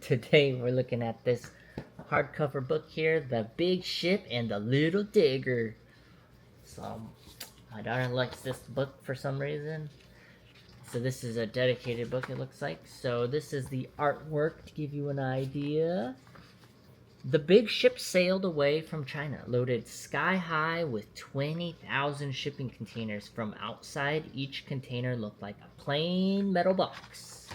Today we're looking at this hardcover book here, The Big Ship and the Little Digger. So, my daughter likes this book for some reason. So this is a dedicated book, it looks like. So this is the artwork to give you an idea. The big ship sailed away from China, loaded sky high with 20,000 shipping containers. From outside, each container looked like a plain metal box.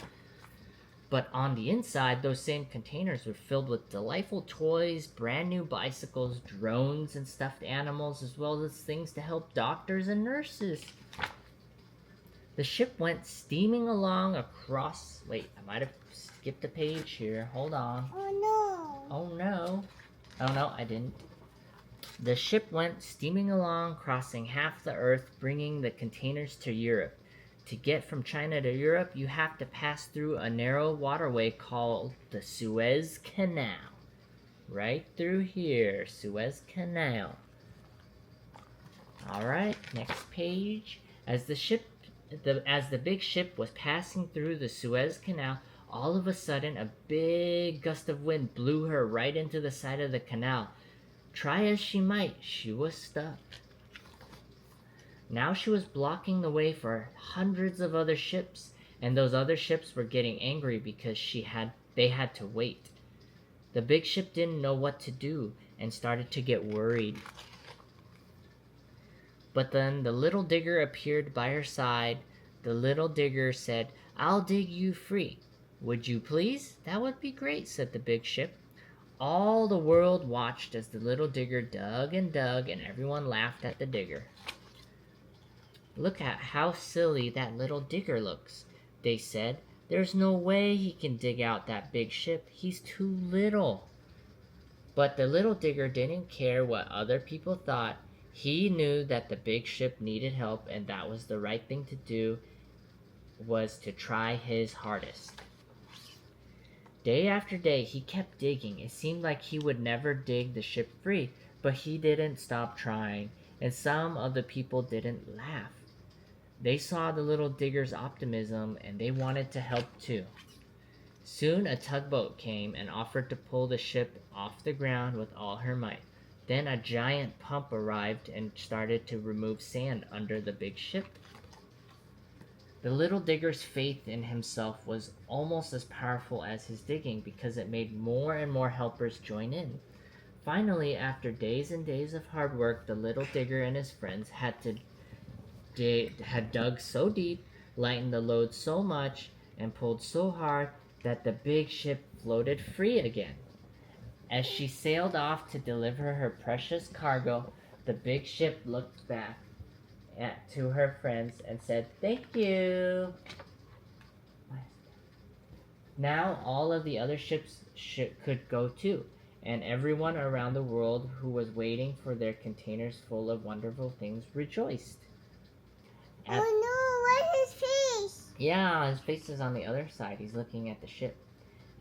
But on the inside, those same containers were filled with delightful toys, brand new bicycles, drones, and stuffed animals, as well as things to help doctors and nurses. The ship went steaming along across. Wait, I might have skipped a page here. Hold on. Oh no. Oh no. Oh no, I didn't. The ship went steaming along, crossing half the earth, bringing the containers to Europe. To get from China to Europe, you have to pass through a narrow waterway called the Suez Canal. Right through here, Suez Canal. Alright, next page. As the big ship was passing through the Suez Canal, all of a sudden a big gust of wind blew her right into the side of the canal. Try as she might, she was stuck. Now she was blocking the way for hundreds of other ships, and those other ships were getting angry because they had to wait. The big ship didn't know what to do and started to get worried. But then the little digger appeared by her side. The little digger said, "I'll dig you free." "Would you please? That would be great," said the big ship. All the world watched as the little digger dug, and everyone laughed at the digger. "Look at how silly that little digger looks," they said. "There's no way he can dig out that big ship. He's too little." But the little digger didn't care what other people thought. He knew that the big ship needed help, and that was the right thing to do, was to try his hardest. Day after day, he kept digging. It seemed like he would never dig the ship free, but he didn't stop trying, and some of the people didn't laugh. They saw the little digger's optimism, and they wanted to help too. Soon a tugboat came and offered to pull the ship off the ground with all her might. Then a giant pump arrived and started to remove sand under the big ship. The little digger's faith in himself was almost as powerful as his digging, because it made more and more helpers join in. Finally, after days and days of hard work, the little digger and his friends had dug so deep, lightened the load so much, and pulled so hard that the big ship floated free again. As she sailed off to deliver her precious cargo, the big ship looked back to her friends and said, "Thank you." Now all of the other ships could go too, and everyone around the world who was waiting for their containers full of wonderful things rejoiced. Oh no, where's his face? Yeah, his face is on the other side. He's looking at the ship.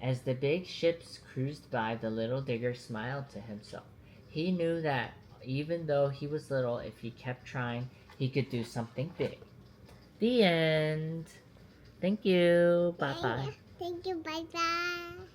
As the big ships cruised by, the little digger smiled to himself. He knew that even though he was little, if he kept trying, he could do something big. The end. Thank you. Bye-bye. Thank you, bye-bye.